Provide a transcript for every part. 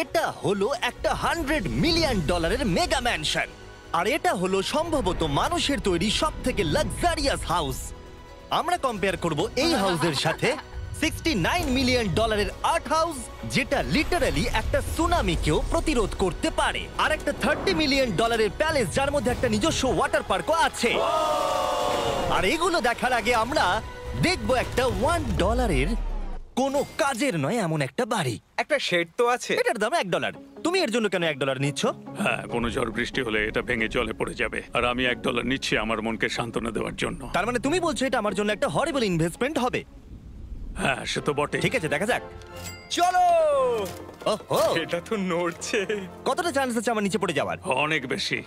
এটা হলো একটা $100 মিলিয়ন মেগা ম্যানশন, আর এটা হলো সম্ভবত মানুষের তৈরি সব থেকে লাক্সারিয়াস হাউস। আমরা কম্পেয়ার করব এই হাউসের সাথে $69 মিলিয়ন আর্ট হাউস, যেটা লিটারালি একটা সুনামিকেও প্রতিরোধ করতে পারে, আর একটা $30 মিলিয়ন প্যালেস যার মধ্যে একটা নিজস্ব ওয়াটার পার্কও আছে। আর এগুলো দেখার আগে আমরা দেখব একটা $1 কোনো কাজের নয় এমন একটা বাড়ি। একটা শেড তো আছে। এটার দাম $1। তুমি এর জন্য কেন $1 নিচ্ছ? হ্যাঁ, কোনো ঝড় বৃষ্টি হলে এটা ভেঙে জলে পড়ে যাবে, আর আমি $1 নিচ্ছি আমার মনকে সান্ত্বনা দেওয়ার জন্য। তার মানে তুমি বলছো এটা আমার জন্য একটা হরিবল ইনভেস্টমেন্ট হবে? হ্যাঁ, সে তো বটে। ঠিক আছে, দেখা যাক। চলো। ওহো, এটা তো নড়ছে। কতটা চান্স আছে আমার নিচে পড়ে যাওয়ার? অনেক বেশি।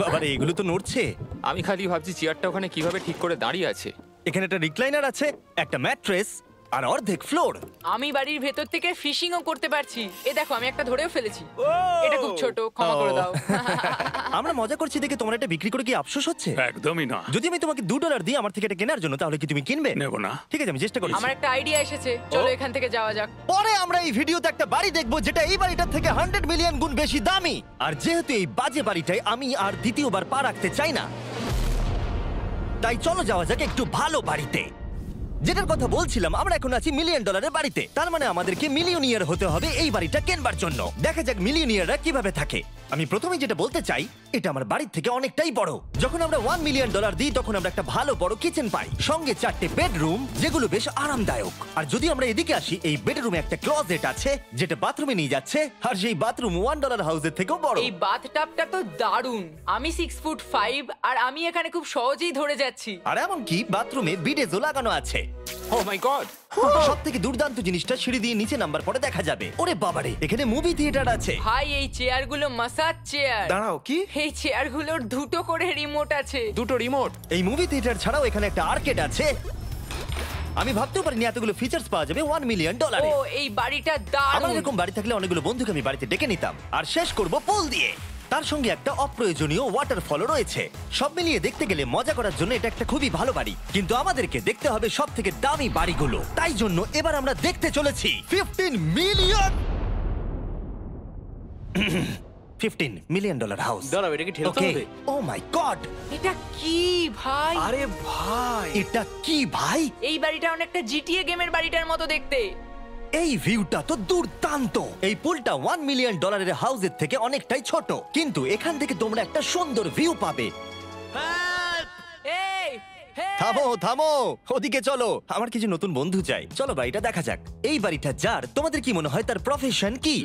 বাবারে, এগুলো তো নড়ছে। আমি খালি ভাবছি চেয়ারটা ওখানে কিভাবে ঠিক করে দাঁড়িয়ে আছে। এখানে একটা রিক্লাইনার আছে, একটা ম্যাট্রেস, আর অর্ধেক ফ্লোর। আমি বাড়ির ভেতর থেকে ফিশিংও করতে পারছি। এ দেখো, আমি একটা ধরেও ফেলেছি। এটা খুব ছোট, ক্ষমা করে দাও। আমরা মজা করছি দেখে তোমার এটা বিক্রি করে কি আফসোস হচ্ছে? একদমই না। যদি আমি তোমাকে $2 দিই আমার থেকে এটা কেনার জন্য, তাহলে কি তুমি কিনবে? নেব না। ঠিক আছে, আমি চেষ্টা করছি। আমার একটা আইডিয়া এসেছে, চলো এখান থেকে যাওয়া যাক। পরে আমরা এই ভিডিওতে একটা বাড়ি দেখবো যেটা এই বাড়িটার থেকে 100 মিলিয়ন গুণ বেশি দামি। আর যেহেতু এই বাজে বাড়িটায় আমি আর দ্বিতীয়বার পা রাখতে চাই না, তাই চলো যাওয়া যাক একটু ভালো বাড়িতে। যেটার কথা বলছিলাম, আমরা এখন আছি $1 মিলিয়ন বাড়িতে। তার মানে আমাদেরকে মিলিয়নিয়ার হতে হবে এই বাড়িটা কেনবার জন্য। দেখা যাক মিলিয়নিয়াররা কিভাবে থাকে। আমি প্রথমে যেটা বলতে চাই, এটা আমার বাড়ির থেকে অনেকটাই বড়। যখন আমরা $1 মিলিয়ন দিই তখন আমরা একটা ভালো বড় কিচেন পাই, সঙ্গে 4টে বেডরুম যেগুলো বেশ আরামদায়ক। আর যদি আমরা এদিকে আসি, এই বেডরুমে একটা ক্লোজেট আছে যেটা বাথরুমে নিয়ে যাচ্ছে, আর সেই বাথরুম $1 হাউসের থেকেও বড়। এই বাথটাবটা তো দারুণ। আমি 6'5" আর আমি এখানে খুব সহজেই ধরে যাচ্ছি। আর এমনকি বাথরুমে বিডেজও লাগানো আছে। ও মাই গড! সব থেকে দুর্দান্ত জিনিসটা সিঁড়ি দিয়ে নিচে নাম্বার পরে দেখা যাবে। ওরে বাবারে, এখানে মুভি থিয়েটার আছে। ভাই, এই চেয়ারগুলো মাসাজ চেয়ার। দাঁড়াও, কি? এই চেয়ারগুলোর দুটো করে রিমোট আছে। দুটো রিমোট? এই মুভি থিয়েটার ছাড়াও এখানে একটা আর্কেড আছে। আমি ভাবতেও পারিনি এতগুলো ফিচার্স পাওয়া যাবে $1 মিলিয়ন। ও, এই বাড়িটা আমার দারুণ। এরকম বাড়ি থাকলে অনেকগুলো বন্ধুকে আমি বাড়িতে ডেকে নিতাম, আর শেষ করব পুল দিয়ে। তার সঙ্গে একটা অপ্রয়োজনীয় ওয়াটারফলও রয়েছে। সব মিলিয়ে দেখতে গেলে মজা করার জন্য এটা একটা খুবই ভালো বাড়ি, কিন্তু আমাদেরকে দেখতে হবে সব থেকে দামি বাড়িগুলো। তাই জন্য এবার আমরা দেখতে চলেছি $15 মিলিয়ন হাউস। দাঁড়াও, এটা কি ঠেলতে হবে? ও মাই গড, এটা কি ভাই? আরে ভাই, এটা কি ভাই? এই বাড়িটা অনেকটা জিটিএ গেমের বাড়িটার মতো দেখতে। এই ভিউটা তো দুর্দান্ত। এই পুলটা $1 মিলিয়ন হাউসের থেকে অনেকটাই ছোট, কিন্তু এখান থেকে তোমরা একটা সুন্দর ভিউ পাবে। এই, hey! থামো থামো, ওদিকে চলো, আমার কিছু নতুন বন্ধু চাই। চলো বাড়িটা দেখা যাক। এই বাড়িটা যার, তোমাদের কি মনে হয় তার প্রফেশন কি?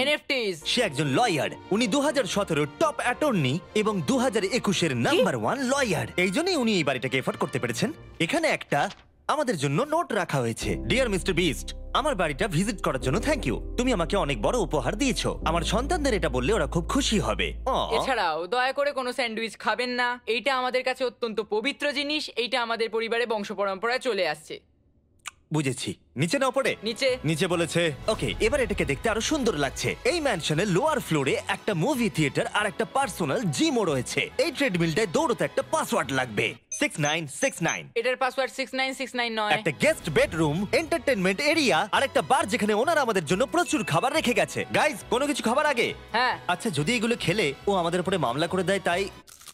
NFTs। সে একজন লয়ার। উনি 2017 টপ অ্যাটর্নি এবং 2021 নাম্বার 1 লয়ার। এই জন্যই উনি এই বাড়িটাকে এফোর্ড করতে পেরেছেন। এখানে একটা আমাদের জন্য নোট রাখা হয়েছে। ডিয়ার মিস্টার বিস্ট, আমার বাড়িটা ভিজিট করার জন্য থ্যাংক ইউ। তুমি আমাকে অনেক বড় উপহার দিয়েছো। আমার সন্তানদের এটা বললে ওরা খুব খুশি হবে। এছাড়াও দয়া করে কোনো স্যান্ডউইচ খাবেন না। এইটা আমাদের কাছে অত্যন্ত পবিত্র জিনিস। এইটা আমাদের পরিবারে বংশ পরম্পরায় চলে আসছে। বুঝেছি। নিচে না পড়ে? নিচে। নিচে বলেছে। ওকে, এবার এটাকে দেখতে আরো সুন্দর লাগছে। এই ম্যানশনের লোয়ার ফ্লোরে একটা মুভি থিয়েটার আর একটা পার্সোনাল জিমও রয়েছে। এই ট্রেডমিলটায় দৌড়তে একটা পাসওয়ার্ড লাগবে, 6969। এটার পাসওয়ার্ড 6969 নয়। একটা গেস্ট বেডরুম, এন্টারটেইনমেন্ট এরিয়া আর একটা বার যেখানে ওনারা আমাদের জন্য প্রচুর খাবার রেখে গেছে। গাইস, কোনো কিছু খাবার আগে? হ্যাঁ। আচ্ছা, যদি এগুলো খেলে ও আমাদের উপরে মামলা করে দেয়, তাই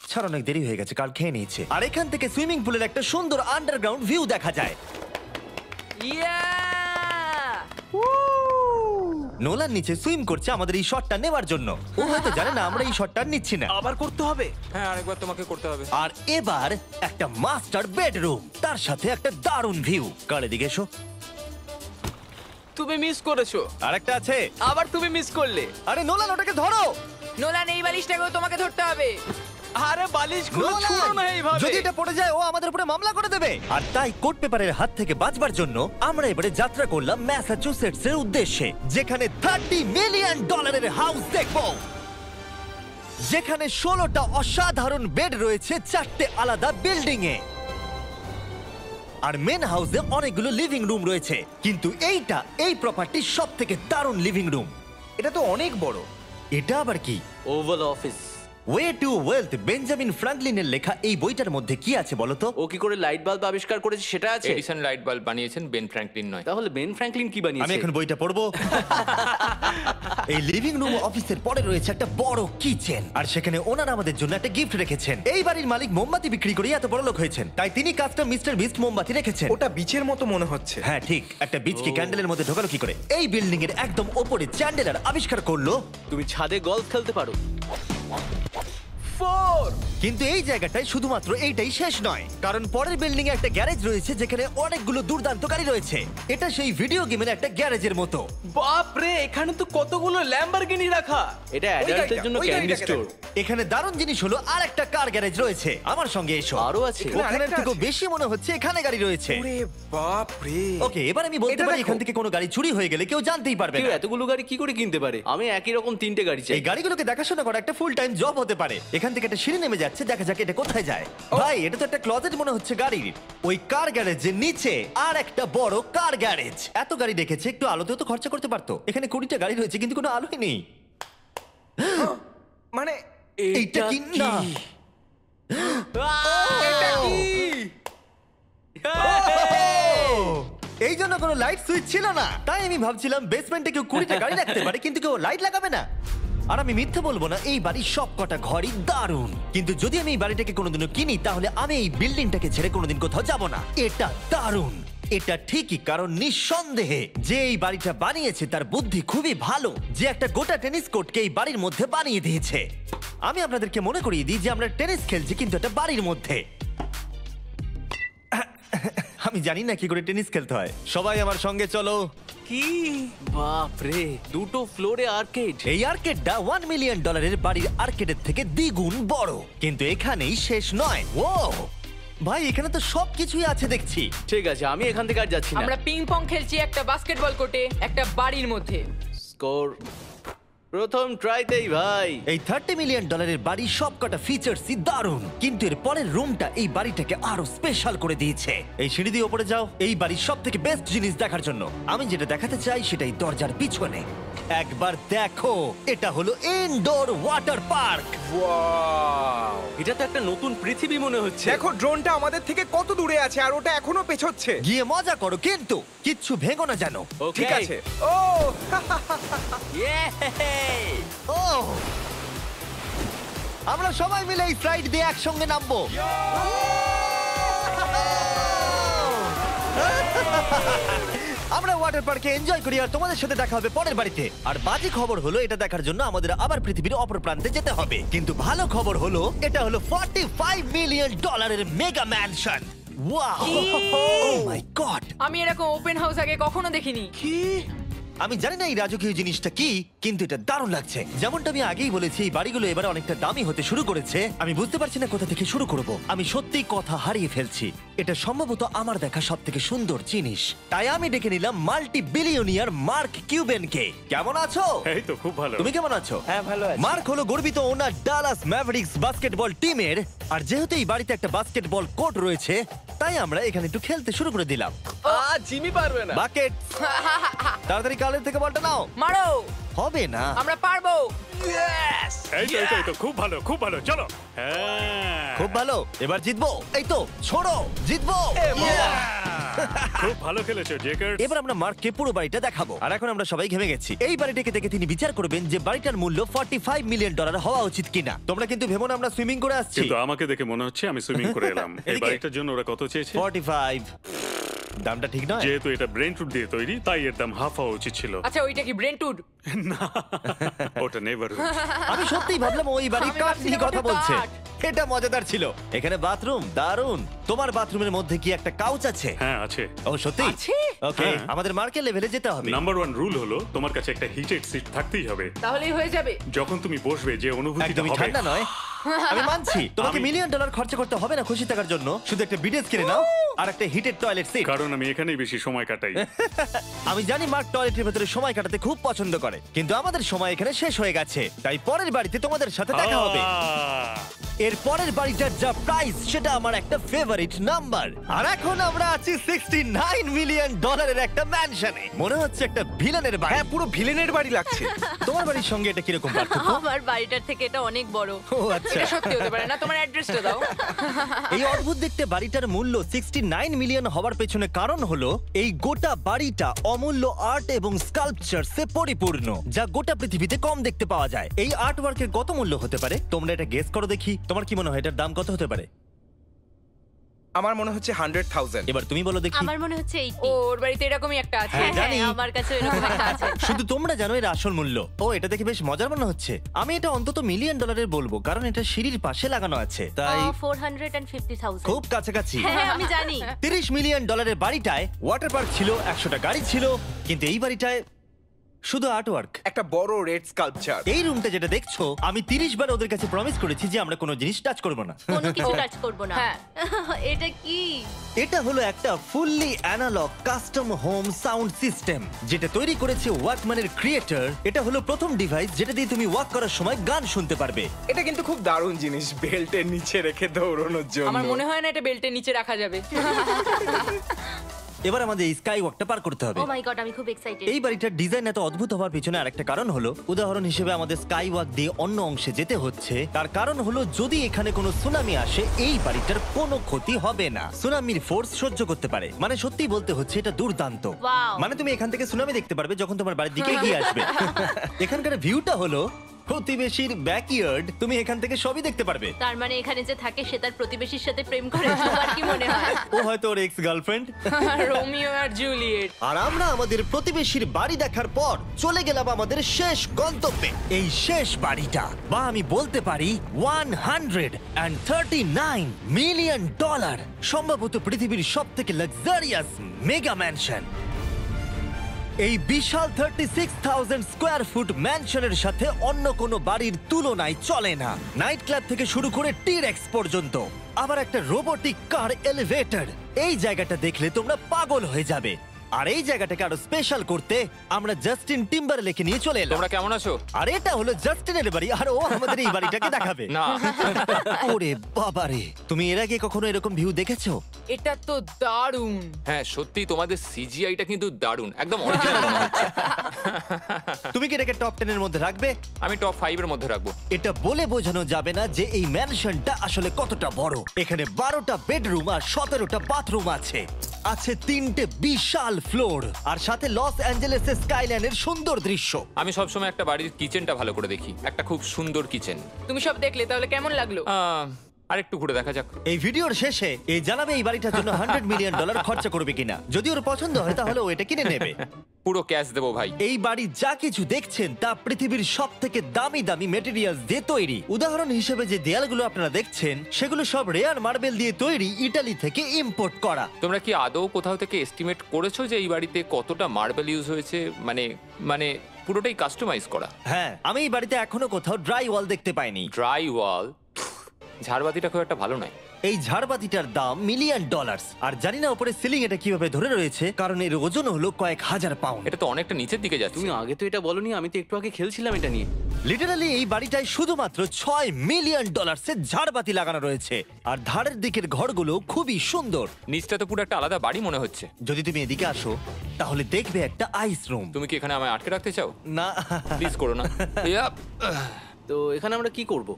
ছাড়, অনেক দেরি হয়ে গেছে, কাল খেয়ে নিয়েছে। আর এখান থেকে সুইমিং পুলের একটা সুন্দর আন্ডারগ্রাউন্ড ভিউ দেখা যায়। ইয়া! নোলান নিচে সুইম করছে আমাদের এই শটটা নেবার জন্য। ও হয়তো জানে না আমরা এই শটটা নিচ্ছি না। আবার করতে হবে? হ্যাঁ, আরেকবার তোমাকে করতে হবে। আর এবার একটা মাস্টার বেডরুম, তার সাথে একটা দারুণ ভিউ। কালে দিকে এসো। তুমি মিস করেছো। আরেকটা আছে। আবার তুমি মিস করলে। আরে নোলান, ওটাকে ধরো। নোলান, এই বালিশটাকেও তোমাকে ধরতে হবে। আরে বালিশগুলো নোলান, ছুঁড়ো না এইভাবে। যদি এটা পড়ে যায় ও আমাদের উপরে মামলা করে দেবে। আর তাই কোর্ট পেপারের হাত থেকে বাঁচবার জন্য আমরা এবারে যাত্রা করলাম ম্যাসাচুসেটস এর উদ্দেশ্যে, যেখানে $30 মিলিয়ন হাউস দেখবো, যেখানে 16টা অসাধারণ বেড রয়েছে 4টে আলাদা বিল্ডিং এ। আর মেন হাউসে অনেকগুলো লিভিং রুম রয়েছে, কিন্তু এইটা এই প্রপার্টির সব থেকে দারুণ লিভিং রুম। এটা তো অনেক বড়। এটা আবার কি? Oval Office. Way to wealth, Benjamin ফ্রাঙ্কলিনের লেখা এই বইটার মধ্যে কি আছে বলো তো? ও কি করে লাইট বাল্ব আবিষ্কার করেছে সেটা আছে? এডিসন লাইট বাল্ব বানিয়েছেন, বেন ফ্র্যাঙ্কলিন নয়। তাহলে বেন ফ্র্যাঙ্কলিন কি আমি বানিয়েছে? এখন বইটা পড়বো। এই লিভিং রুম অফিসের পরে রয়েছে একটা বড় কিচেন, আর সেখানে ওনারা আমাদের জন্য একটা গিফট রেখেছেন। এই বাড়ির মালিক মোমবাতি বিক্রি করে এত বড় লোক হয়েছেন, তাই তিনি কাস্টম মিস্টার বিস্ট মোমবাতি রেখেছেন। ওটা বিচের মতো মনে হচ্ছে। হ্যাঁ ঠিক, একটা বীজকে ক্যান্ডেলের মধ্যে ঢোকালো কি করে? এই বিল্ডিং এর একদম ওপরে চ্যান্ডেলার আবিষ্কার করলো, তুমি ছাদে গলফ খেলতে পারো। কিন্তু এই জায়গাটায় শুধুমাত্র এইটাই শেষ নয়, কারণ পরের বিল্ডিং এ একটা গ্যারেজ রয়েছে যেখানে অনেকগুলো দুর্দান্ত গাড়ি রয়েছে। এটা সেই ভিডিও গেমের একটা গ্যারেজের মতো। বাপ রে, এখানে তো কতগুলো ল্যাম্বরগিনি রাখা। এটা অ্যাডাল্টদের জন্য ওই ক্যান্ডি গাড়িটাকে স্টোর। এখানে দারুণ জিনিস হলো আর একটা কার গ্যারেজ রয়েছে। আমার সঙ্গে এসো। আরো আছে। ওখানের আরেকটা থেকেও আছে। বেশি মনে হচ্ছে এখানে গাড়ি রয়েছে। ওরে বাপ রে। ওকে, এবার আমি বলতে এটা পারি দেখো। এখান থেকে কোনো গাড়ি চুরি হয়ে গেলে কেউ জানতেই পারবে কেউ না। এতগুলো গাড়ি কি করে কিনতে পারে? আমি একই রকম 3টে গাড়ি চাই। এই গাড়িগুলোকে দেখাশোনা করা একটা ফুল টাইম জব হতে পারে। এখান থেকে একটা সিঁড়ি নেমে যাচ্ছে, দেখা যাক এটা কোথায় যায়। ভাই, এটা তো একটা ক্লজেট মনে হচ্ছে গাড়ির। ওই কার গ্যারেজের নিচে আর একটা বড় কার গ্যারেজ। এত গাড়ি দেখেছে, একটু আলোতেও তো খরচা করতে পারতো। এখানে 20টা গাড়ি রয়েছে কিন্তু কোনো আলোই নেই। মানে এইটা কি না? এটা কি? এই জন্য কোনো লাইট সুইচ ছিল না, তাই আমি ভাবছিলাম বেসমেন্টে কেউ 20টা গাড়ি রাখতে পারে কিন্তু কেউ লাইট লাগাবে না। আর আমি মিথ্যে বলবো না, এই বাড়ির সব কটা ঘরই দারুণ। কিন্তু যদি আমি এই বাড়িটাকে কোনোদিনও কিনি, তাহলে আমি এই বিল্ডিংটাকে ছেড়ে কোনোদিন কোথাও যাব না। এটা দারুণ। এটা ঠিকই, কারণ নিঃসন্দেহে যে এই বাড়িটা বানিয়েছে তার বুদ্ধি খুবই ভালো, যে একটা গোটা টেনিস কোর্টকে এই বাড়ির মধ্যে বানিয়ে দিয়েছে। আমি আপনাদেরকে মনে করিয়ে দিই যে আমরা টেনিস খেলছি কিন্তু একটা বাড়ির মধ্যে। আমি জানি না কি করে টেনিস খেলতে হয়। সবাই আমার সঙ্গে চলো। কি? বাপ রে, 2টো ফ্লোরে আর্কেড। এই আর্কেডটা $1 মিলিয়ন বাড়ির আর্কেডের থেকে দ্বিগুণ বড়। কিন্তু এখানেই শেষ নয়। ও ভাই, এখানে তো সবকিছুই আছে দেখছি। ঠিক আছে, আমি এখান থেকে আর যাচ্ছি না। আমরা পিং পং খেলছি একটা বাস্কেটবল কোর্টে, একটা বাড়ির মধ্যে। স্কোর প্রথম ট্রাইতেই ভাই। এই $30 মিলিয়ন বাড়ির সবকটা ফিচার্সই দারুণ, কিন্তু এর পরের রুমটা এই বাড়িটাকে আরো স্পেশাল করে দিয়েছে। এই সিঁড়ি দিয়ে উপরে যাও এই বাড়ির সব থেকে বেস্ট জিনিস দেখার জন্য। আমি যেটা দেখাতে চাই সেটাই দরজার পিছনে। একবার দেখো, এটা হলো ইনডোর ওয়াটার পার্ক। ওয়াও! এটা তো একটা নতুন পৃথিবী মনে হচ্ছে। দেখো ড্রোনটা আমাদের থেকে কত দূরে আছে আর ওটা এখনো পেছচ্ছে। গিয়ে মজা করো, কিন্তু কিচ্ছু ভেঙো না জানো। Okay. ঠিক আছে। ও Yay! ও, আমরা সবাই মিলে এই স্লাইড দিয়ে একসঙ্গে নামবো। আমরা ওয়াটার পার্কে এনজয় করি, আর তোমাদের সাথে দেখা হবে পরের বাড়িতে। আর বাজে খবর হলো, এটা দেখার জন্য আমাদের আবার পৃথিবীর অপর প্রান্তে যেতে হবে। কিন্তু ভালো খবর হলো, এটা হলো $45 মিলিয়ন মেগা ম্যানশন। ওয়াও, ও মাই গড! আমি এরকম ওপেন হাউস আগে কখনো দেখিনি। কি? আমি জানি না এই রাজকীয় জিনিসটা কি, কিন্তু এটা দারুণ লাগছে। যেমনটা আমি আগেই বলেছি, এই বাড়িগুলো এবার অনেকটা দামি হতে শুরু করেছে। আমি বুঝতে পারছি না কোথা থেকে শুরু করব। আমি সত্যিই কথা হারিয়ে ফেলছি। এটা সম্ভবত আমার দেখা সব থেকে সুন্দর জিনিস, তাই আমি ডেকে নিলাম মাল্টি বিলিয়নিয়ার মার্ক কিউবেনকে। কেমন আছো? এই তো খুব ভালো। তুমি কেমন আছো? হ্যাঁ, ভালো আছি। মার্ক হলো গর্বিত ওনার ডালাস ম্যাভরিক্স বাস্কেটবল টিমের। আর যেহেতু এই বাড়িতে একটা বাস্কেটবল কোর্ট রয়েছে, তাই আমরা এখানে একটু খেলতে শুরু করে দিলাম। জিমি পারবে না। বাকেট, তাড়াতাড়ি কালের থেকে বলটা নাও। মারো, হবে না। আমরা পারবো। এই তো খুব ভালো, খুব ভালো, চলো। হ্যাঁ, খুব ভালো, এবার জিতবো। এই তো, ছোড়ো, জিতবো। খুব ভালো খেলেছো জেকার। এবার আমরা মার্ককে পুরো বাড়িটা দেখাবো। আর এখন আমরা সবাই ঘেমে গেছি। এই বাড়িটাকে দেখে তিনি বিচার করবেন যে বাড়িটার মূল্য $45 মিলিয়ন হওয়া উচিত কিনা। তোমরা কিন্তু ভেবো না আমরা সুইমিং করে আসছি। কিন্তু আমাকে দেখে মনে হচ্ছে আমি সুইমিং করে এলাম। এই এদিকে। বাড়িটার জন্য ওরা কত চেয়েছে? 45। দামটা ঠিক নয়। যেহেতু এটা ব্রেন্টউড দিয়ে তৈরি, তাই এর দাম হাফ হওয়া উচিত ছিল। আচ্ছা, ওইটা কি ব্রেন্টউড? ওটা নেভার। আমি সত্যিই ভাবলাম ওই বাড়ির আমি কাঠ নিয়ে ভাবছিলাম কথা ওটা বলছে। কাঠ। এটা মজাদার ছিল। এখানে বাথরুম দারুণ। তোমার বাথরুমের মধ্যে কি একটা কাউচ আছে? হ্যাঁ আছে। ও সত্যি? আছে? ওকে, হ্যাঁ। আমাদের মার্কেট লেভেলে যেতে হবে। নাম্বার 1 রুল হলো তোমার কাছে একটা হিটেড সিট থাকতেই হবে। তাহলেই হয়ে যাবে। যখন তুমি বসবে যে অনুভূতিটা একদমই হবে। ঠান্ডা নয়। আমি মানছি তোমাকে $1 মিলিয়ন খরচা করতে হবে না খুশি থাকার জন্য। শুধু একটা বিডেস কিনে নাও আর একটা হিটেড টয়লেট সিট। কারণ আমি এখানেই বেশি সময় কাটাই। আমি জানি মার্ক টয়লেটের ভেতরে সময় কাটাতে খুব পছন্দ করে, কিন্তু আমাদের সময় এখানে শেষ হয়ে গেছে। তাই পরের বাড়িতে তোমাদের সাথে দেখা হবে। এর পরের বাড়িটার যা প্রাইস সেটা আমার একটা ফেভারিট নাম্বার। আর এখন আমরা আছি $69 মিলিয়ন একটা ম্যানশনে। মনে হচ্ছে একটা ভিলেনের বাড়ি। হ্যাঁ, পুরো ভিলেনের বাড়ি লাগছে। তোমার বাড়ির সঙ্গে এটা কিরকম পার্থক্য? আমার বাড়িটার থেকে এটা অনেক বড়। ও আচ্ছা। এটা সত্যি হতে পারে না। তোমার অ্যাড্রেসটা দাও। এই অদ্ভুত দেখতে বাড়িটার মূল্য 9 মিলিয়ন হওয়ার পেছনে কারণ হলো এই গোটা বাড়িটা অমূল্য আর্ট এবং স্কাল্পচারসে পরিপূর্ণ, যা গোটা পৃথিবীতে কম দেখতে পাওয়া যায়। এই আর্ট ওয়ার্কের কত মূল্য হতে পারে তোমরা এটা গেস করো দেখি। তোমার কি মনে হয় এটার দাম কত হতে পারে? আমার মনে হচ্ছে 100,000। এবার তুমি বলো দেখি। আমার মনে হচ্ছে এই ওর বাড়িতে এরকমই একটা আছে। হ্যাঁ, জানি। আমার কাছে এরকম একটা আছে। শুধু তোমরা জানো এর আসল মূল্য। ও, এটা দেখে বেশ মজার মনে হচ্ছে। আমি এটা অন্তত মিলিয়ন ডলারের বলবো, কারণ এটা সিঁড়ির পাশে লাগানো আছে, তাই 450,000। খুব কাছাকাছি। হ্যাঁ আমি জানি। 30 মিলিয়ন ডলারের বাড়িটায় ওয়াটার পার্ক ছিল, 100টা গাড়ি ছিল, কিন্তু এই বাড়িটায় শুধু আর্ট ওয়ার্ক। একটা বড় রেড স্কাল্পচার। এই রুমটা যেটা দেখছো, আমি 30 বার ওদের কাছে প্রমিস করেছি যে আমরা কোনো জিনিস টাচ করব না। কোনো কিছু টাচ করব না। হ্যাঁ। এটা কি? এটা হলো একটা fully analog custom home sound system, যেটা তৈরি করেছে ওয়াকম্যানের ক্রিয়েটর। এটা হলো প্রথম ডিভাইস যেটা দিয়ে তুমি ওয়াক করার সময় গান শুনতে পারবে। এটা কিন্তু খুব দারুণ জিনিস, বেল্টের নিচে রেখে দৌড়ানোর জন্য। আমার মনে হয় না এটা বেল্টের নিচে রাখা যাবে। এবার আমাদের এই স্কাই ওয়াকটা পার করতে হবে। ও মাই গড, আমি খুব এক্সাইটেড। এই বাড়িটার ডিজাইন এত অদ্ভুত হওয়ার পিছনে আরেকটা কারণ হলো, উদাহরণ হিসেবে আমাদের স্কাই ওয়াক দিয়ে অন্য অংশে যেতে হচ্ছে। তার কারণ হলো যদি এখানে কোনো সুনামি আসে এই বাড়িটার কোনো ক্ষতি হবে না। সুনামির ফোর্স সহ্য করতে পারে, মানে সত্যি বলতে হচ্ছে এটা দুর্দান্ত। Wow! মানে তুমি এখান থেকে সুনামি দেখতে পারবে যখন তোমার বাড়ির দিকে এগিয়ে আসবে। এখানকার ভিউটা হলো প্রতিবেশীর ব্যাকইয়ার্ড, তুমি এখান থেকে সবই দেখতে পারবে। তার মানে এখানে যে থাকে সে তার প্রতিবেশীর সাথে প্রেম করে, তোমার কি মনে হয়? ও হয়তো ওর এক্স গার্লফ্রেন্ড। রোমিও আর জুলিয়েট। আর আমরা আমাদের প্রতিবেশীর বাড়ি দেখার পর চলে গেলাম আমাদের শেষ গন্তব্যে। এই শেষ বাড়িটা, বা আমি বলতে পারি 139 মিলিয়ন ডলার, সম্ভবত পৃথিবীর সব থেকে লাক্সারিয়াস মেগা ম্যানশন। এই বিশাল 36,000 স্কোয়ার ফুট ম্যানশনের সাথে অন্য কোনো বাড়ির তুলনায় চলে না। নাইট ক্লাব থেকে শুরু করে টি-রেক্স পর্যন্ত, আবার একটা রোবোটিক কার এলিভেটর। এই জায়গাটা দেখলে তোমরা পাগল হয়ে যাবে। আর এই জায়গাটাকে আরো স্পেশাল করতে আমরা জাস্টিন টিম্বারলেকে নিয়ে চলে এলাম। তোমরা কেমন আছো? আর এটা হলো জাস্টিনের বাড়ি, আর ও আমাদের এই বাড়িটাকে দেখাবে। না। ওরে বাবারে, তুমি এর আগে কখনো এরকম ভিউ দেখেছো? এটা তো দারুণ। হ্যাঁ সত্যি তোমাদের সিজিআইটা কিন্তু দারুণ, একদম অরিজিনাল মনে হচ্ছে। তুমি কি এটাকে টপ 10 এর মধ্যে রাখবে? আমি টপ 5 এর মধ্যে রাখবো। এটা বলে বোঝানো যাবে না যে এই ম্যানশনটা আসলে কতটা বড়। এখানে 12টা বেডরুম আর 17টা বাথরুম আছে। আছে 3টে বিশাল ফ্লোর, আর সাথে লস অ্যাঞ্জেলেসের স্কাইল্যান্ডের সুন্দর দৃশ্য। আমি সবসময় একটা বাড়ির কিচেনটা ভালো করে দেখি, একটা খুব সুন্দর কিচেন। তুমি সব দেখলে, তাহলে কেমন লাগলো? আরেকটু ঘুরে দেখা যাক। এই ভিডিওর শেষে এই জানাবে এই বাড়িটার জন্য 100 মিলিয়ন ডলার খরচা করবে কিনা। যদি ওর পছন্দ হয় তাহলে ও এটা কিনে নেবে। পুরো ক্যাশ দেবো ভাই। এই বাড়ি যা কিছু দেখছেন তা পৃথিবীর সব থেকে দামি দামি মেটেরিয়ালস দিয়ে তৈরি। উদাহরণ হিসেবে যে দেয়ালগুলো আপনারা দেখছেন সেগুলো সব রেয়ার মার্বেল দিয়ে তৈরি, ইতালি থেকে ইম্পোর্ট করা। তোমরা কি আদৌ কোথাও থেকে এস্টিমেট করেছো যে এই বাড়িতে কতটা মার্বেল ইউজ হয়েছে? মানে পুরোটাই কাস্টমাইজ করা। হ্যাঁ, আমি এই বাড়িতে এখনো কোথাও ড্রাই ওয়াল দেখতে পাইনি। ড্রাই ওয়াল? ঝাড়বাতিটা খুব একটা ভালো নয়। এই ঝাড়বাতিটার দাম মিলিয়ন ডলার, আর জানি না উপরে সিলিং এটা কিভাবে ধরে রয়েছে, কারণ এর ওজন হলো কয়েক হাজার পাউন্ড। এটা তো অনেকটা নিচের দিকে যাচ্ছে। তুমি আগে তো এটা বলনি, আমি তো একটু আগে খেলছিলাম এটা নিয়ে। লিটারালি এই বাড়িটায় শুধুমাত্র 6 মিলিয়ন ডলারের ঝাড়বাতি লাগানো রয়েছে, আর ধারের দিকের ঘরগুলো খুবই সুন্দর। নিচটা তো পুরো একটা আলাদা বাড়ি মনে হচ্ছে। যদি তুমি এদিকে আসো তাহলে দেখবে একটা আইস রুম। তুমি কি এখানে আমায় আটকে রাখতে চাও? না, প্লিজ করো না। ইয়াপ। তো এখানে আমরা কি করব?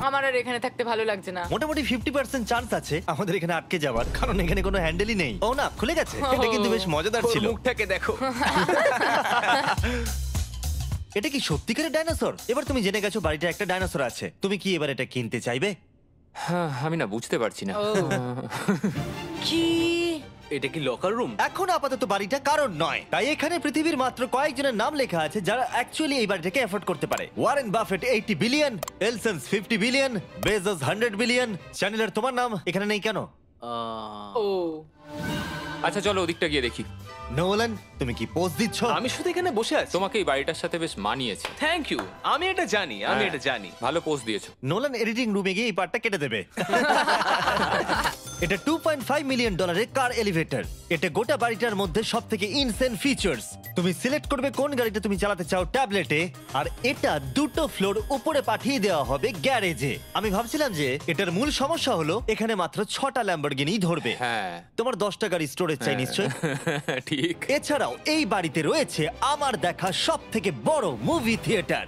আমার আর এখানে থাকতে ভালো লাগছে না। মোটামুটি 50% চান্স আছে আমাদের এখানে আটকে যাওয়ার, কারণ এখানে কোনো হ্যান্ডেলই নেই। ও না, খুলে গেছে। এটা কিন্তু বেশ মজাদার ওর ছিল। মুখটাকে দেখো। এটা কি সত্যিকারের ডাইনোসর? এবার তুমি জেনে গেছো বাড়িটা একটা ডাইনোসর আছে। তুমি কি এবার এটা কিনতে চাইবে? হ্যাঁ, আমি না বুঝতে পারছি না। কি? এটা কি লকার রুম? এখন আপাতত বাড়িটা কারণ নয়, তাই এখানে পৃথিবীর মাত্র কয়েকজনের নাম লেখা আছে যারা অ্যাকচুয়ালি এই বাড়িটাকে এফোর্ড করতে পারে। Warren Buffett 80 billion, এলসন্স 50 billion, Bezos 100 billion. চ্যানেলার, তোমার নাম এখানে নেই কেন? ও আচ্ছা চলো ওদিকটা গিয়ে দেখি। নোলান, তুমি কি পোজ দিচ্ছ? আমি শুধু এখানে বসে আছি। তোমাকে এই বাড়িটার সাথে বেশ মানিয়েছে। Thank you. আমি এটা জানি, আমি হ্যাঁ, এটা জানি। ভালো পোস্ট দিয়েছো। নোলান এডিটিং রুমে গিয়ে এই পার্টটা কেটে দেবে। এটা 2.5 মিলিয়ন ডলারের কার এলিভেটর। এটা গোটা বাড়িটার মধ্যে সবথেকে ইনসেন ফিচার্স। তুমি সিলেক্ট করবে কোন গাড়িটা তুমি চালাতে চাও ট্যাবলেটে, আর এটা 2টো ফ্লোর উপরে পাঠিয়ে দেওয়া হবে গ্যারেজে। আমি ভাবছিলাম যে এটার মূল সমস্যা হলো এখানে মাত্র 6টা ল্যাম্বরগিনি ধরবে। হ্যাঁ। তোমার 10টা গাড়ি স্টোরেজ চাই নিশ্চয়ই। ঠিক। এছাড়াও এই বাড়িতে রয়েছে আমার দেখা সবথেকে বড় মুভি থিয়েটার।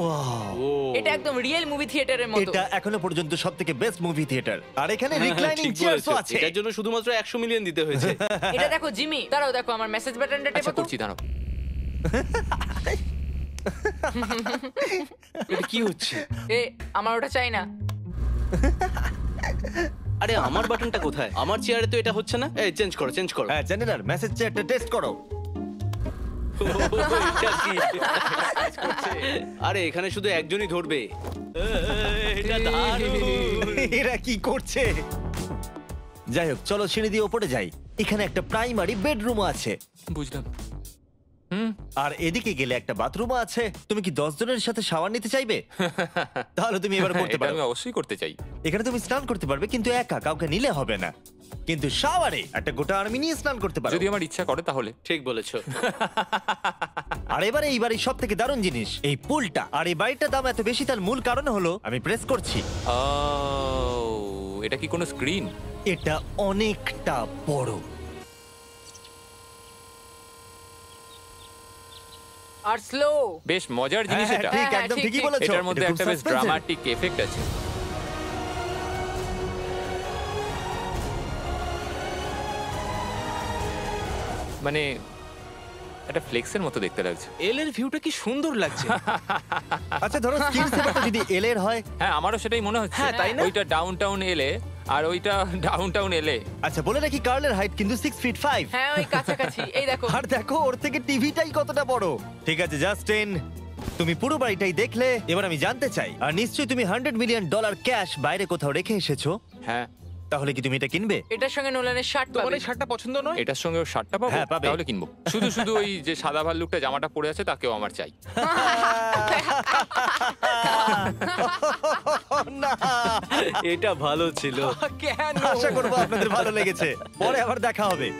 Wow! ও এটা একদম রিয়েল মুভি থিয়েটারের মতো। এটা এখনো পর্যন্ত সবথেকে বেস্ট মুভি থিয়েটার। আর এখানে রিক্লাইনিং ঠিক চেয়ারসও বলেছো। আছে। এটার জন্য শুধুমাত্র 100 মিলিয়ন দিতে হয়েছে। এটা দেখো জিমি, দাঁড়াও দেখো আমার মেসেজ বাটনটা আচ্ছা টেপো তো। করছি দাঁড়াও। এটা কি হচ্ছে? এ আমার ওটা চাই না। আরে আমার বাটনটা কোথায়? আমার চেয়ারে তো এটা হচ্ছে না। এই চেঞ্জ করো, চেঞ্জ করো। হ্যাঁ চ্যানেলার মেসেজ চেয়ারটা টেস্ট করো। এটা কি? আরে এখানে শুধু একজনই ধরবে। এটা দারুণ। এরা কি করছে? যাই হোক চলো সিঁড়ি দিয়ে উপরে যাই। এখানে একটা প্রাইমারি বেডরুম আছে বুঝলাম। আর এদিকে গেলে একটা বাথরুম আছে। তুমি কি 10 জনের সাথে শাওয়ার নিতে চাইবে? তাহলে তুমি এবার করতে এটা পারো। আমি অবশ্যই করতে চাই। এখানে তুমি স্নান করতে পারবে কিন্তু একা, কাউকে নিলে হবে না। কিন্তু শাওয়ারে একটা গোটা আর্মি নিয়ে স্নান করতে পারো। যদি আমার ইচ্ছা করে তাহলে। ঠিক বলেছো। আর এবারে এই বাড়ির সব থেকে দারুণ জিনিস এই পুলটা। আর এই বাড়িটার দাম এত বেশি তার মূল কারণ হলো, আমি প্রেস করছি, ও, এটা কি কোনো স্ক্রিন? এটা অনেকটা বড়। আর স্লো। বেশ মজার জিনিস হ্যাঁ, এটা। ঠিক হ্যাঁ, একদম ঠিক, ঠিকই ঠিক। বলেছো। এটার মধ্যে এটা খুব একটা বেশ suspense-এর। ড্রামাটিক এফেক্ট আছে। মানে একটা ফ্লেক্সের মতো দেখতে লাগছে। এল এর ভিউটা কি সুন্দর লাগছে। আচ্ছা ধরো স্ক্রিন সেভারটা যদি এল এর হয়। হ্যাঁ আমারও সেটাই মনে হচ্ছে। হ্যাঁ, তাই না? ওইটা ডাউনটাউন এলে আর ওইটা ডাউনটাউন এলে। আচ্ছা বলে রাখি কার্লের হাইট কিন্তু 6 ফিট 5। হ্যাঁ ওই কাছাকাছি। এই দেখো। আর দেখো ওর থেকে টিভিটাই কতটা বড়। ঠিক আছে জাস্টিন, তুমি পুরো বাড়িটাই দেখলে। এবার আমি জানতে চাই, আর নিশ্চয়ই তুমি $100 মিলিয়ন ক্যাশ বাইরে কোথাও রেখে এসেছো, হ্যাঁ তাহলে কি তুমি এটা কিনবে? এটার সঙ্গে নোলানের শার্ট তোমার পাবে। এই শার্টটা পছন্দ নয়? এটার সঙ্গে ওর শার্টটা পাবো, হ্যাঁ, পাবে। তাহলে কিনবো। শুধু শুধু ওই যে সাদা ভাল্লুকটা জামাটা পরে আছে তাকেও আমার চাই। না, এটা ভালো ছিল। কেন? আশা করবো আপনাদের ভালো লেগেছে। পরে আবার দেখা হবে।